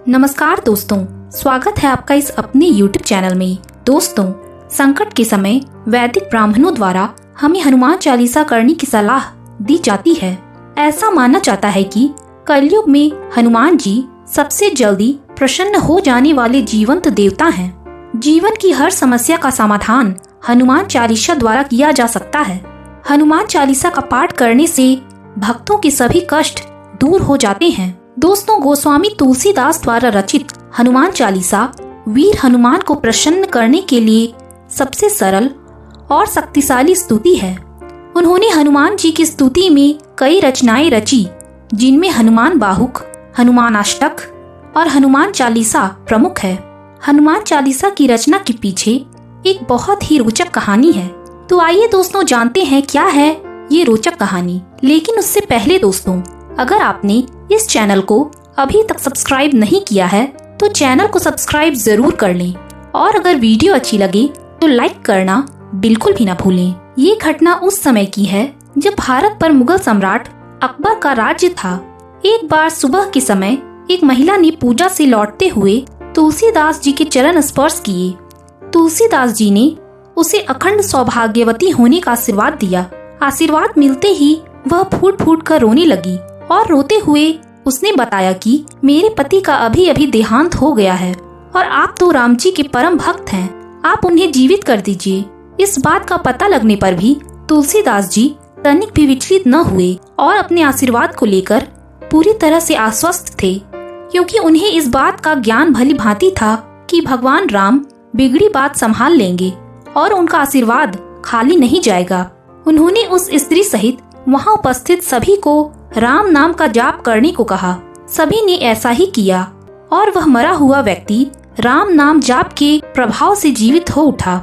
नमस्कार दोस्तों, स्वागत है आपका इस अपने YouTube चैनल में। दोस्तों, संकट के समय वैदिक ब्राह्मणों द्वारा हमें हनुमान चालीसा करने की सलाह दी जाती है। ऐसा माना जाता है कि कलयुग में हनुमान जी सबसे जल्दी प्रसन्न हो जाने वाले जीवंत देवता हैं। जीवन की हर समस्या का समाधान हनुमान चालीसा द्वारा किया जा सकता है। हनुमान चालीसा का पाठ करने से भक्तों के सभी कष्ट दूर हो जाते हैं। दोस्तों, गोस्वामी तुलसीदास द्वारा रचित हनुमान चालीसा वीर हनुमान को प्रसन्न करने के लिए सबसे सरल और शक्तिशाली स्तुति है। उन्होंने हनुमान जी की स्तुति में कई रचनाएं रची, जिनमें हनुमान बाहुक, हनुमान अष्टक और हनुमान चालीसा प्रमुख है। हनुमान चालीसा की रचना के पीछे एक बहुत ही रोचक कहानी है। तो आइए दोस्तों, जानते हैं क्या है ये रोचक कहानी। लेकिन उससे पहले दोस्तों, अगर आपने इस चैनल को अभी तक सब्सक्राइब नहीं किया है तो चैनल को सब्सक्राइब जरूर कर लें, और अगर वीडियो अच्छी लगे तो लाइक करना बिल्कुल भी ना भूलें। ये घटना उस समय की है जब भारत पर मुगल सम्राट अकबर का राज्य था। एक बार सुबह के समय एक महिला ने पूजा से लौटते हुए तुलसीदास जी के चरण स्पर्श किए। तुलसीदास जी ने उसे अखंड सौभाग्यवती होने का आशीर्वाद दिया। आशीर्वाद मिलते ही वह फूट फूट कर रोने लगी और रोते हुए उसने बताया कि मेरे पति का अभी अभी देहांत हो गया है और आप तो राम जी के परम भक्त हैं, आप उन्हें जीवित कर दीजिए। इस बात का पता लगने पर भी तुलसीदास जी तनिक भी विचलित न हुए और अपने आशीर्वाद को लेकर पूरी तरह से आश्वस्त थे, क्योंकि उन्हें इस बात का ज्ञान भली भांति था कि भगवान राम बिगड़ी बात संभाल लेंगे और उनका आशीर्वाद खाली नहीं जाएगा। उन्होंने उस स्त्री सहित वहां उपस्थित सभी को राम नाम का जाप करने को कहा। सभी ने ऐसा ही किया और वह मरा हुआ व्यक्ति राम नाम जाप के प्रभाव से जीवित हो उठा।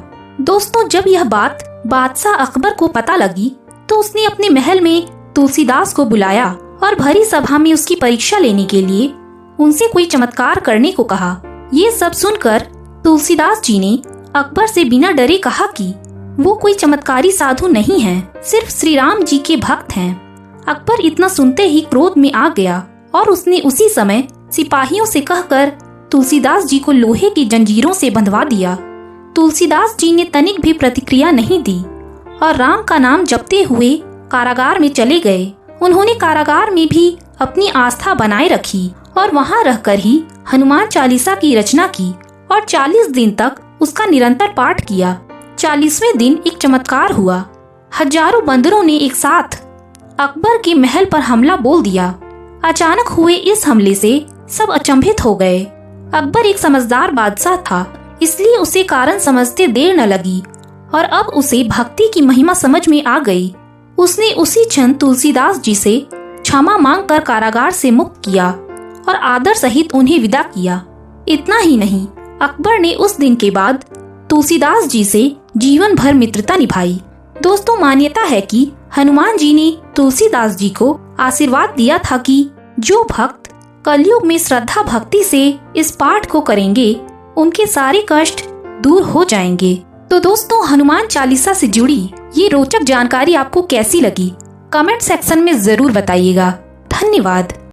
दोस्तों, जब यह बात बादशाह अकबर को पता लगी तो उसने अपने महल में तुलसीदास को बुलाया और भरी सभा में उसकी परीक्षा लेने के लिए उनसे कोई चमत्कार करने को कहा। ये सब सुनकर तुलसीदास जी ने अकबर से बिना डरे कहा कि वो कोई चमत्कारी साधु नहीं है, सिर्फ श्री राम जी के भक्त हैं। अकबर इतना सुनते ही क्रोध में आ गया और उसने उसी समय सिपाहियों से कहकर तुलसीदास जी को लोहे की जंजीरों से बंधवा दिया। तुलसीदास जी ने तनिक भी प्रतिक्रिया नहीं दी और राम का नाम जपते हुए कारागार में चले गए। उन्होंने कारागार में भी अपनी आस्था बनाए रखी और वहां रहकर ही हनुमान चालीसा की रचना की और 40 दिन तक उसका निरंतर पाठ किया। 40वें दिन एक चमत्कार हुआ। हजारों बंदरों ने एक साथ अकबर के महल पर हमला बोल दिया। अचानक हुए इस हमले से सब अचंभित हो गए। अकबर एक समझदार बादशाह था, इसलिए उसे कारण समझते देर न लगी और अब उसे भक्ति की महिमा समझ में आ गई। उसने उसी क्षण तुलसीदास जी से क्षमा मांगकर कारागार से मुक्त किया और आदर सहित उन्हें विदा किया। इतना ही नहीं, अकबर ने उस दिन के बाद तुलसीदास जी से जीवन भर मित्रता निभाई। दोस्तों, मान्यता है कि हनुमान जी ने तुलसीदास जी को आशीर्वाद दिया था कि जो भक्त कलयुग में श्रद्धा भक्ति से इस पाठ को करेंगे उनके सारे कष्ट दूर हो जाएंगे। तो दोस्तों, हनुमान चालीसा से जुड़ी ये रोचक जानकारी आपको कैसी लगी? कमेंट सेक्शन में जरूर बताइएगा। धन्यवाद।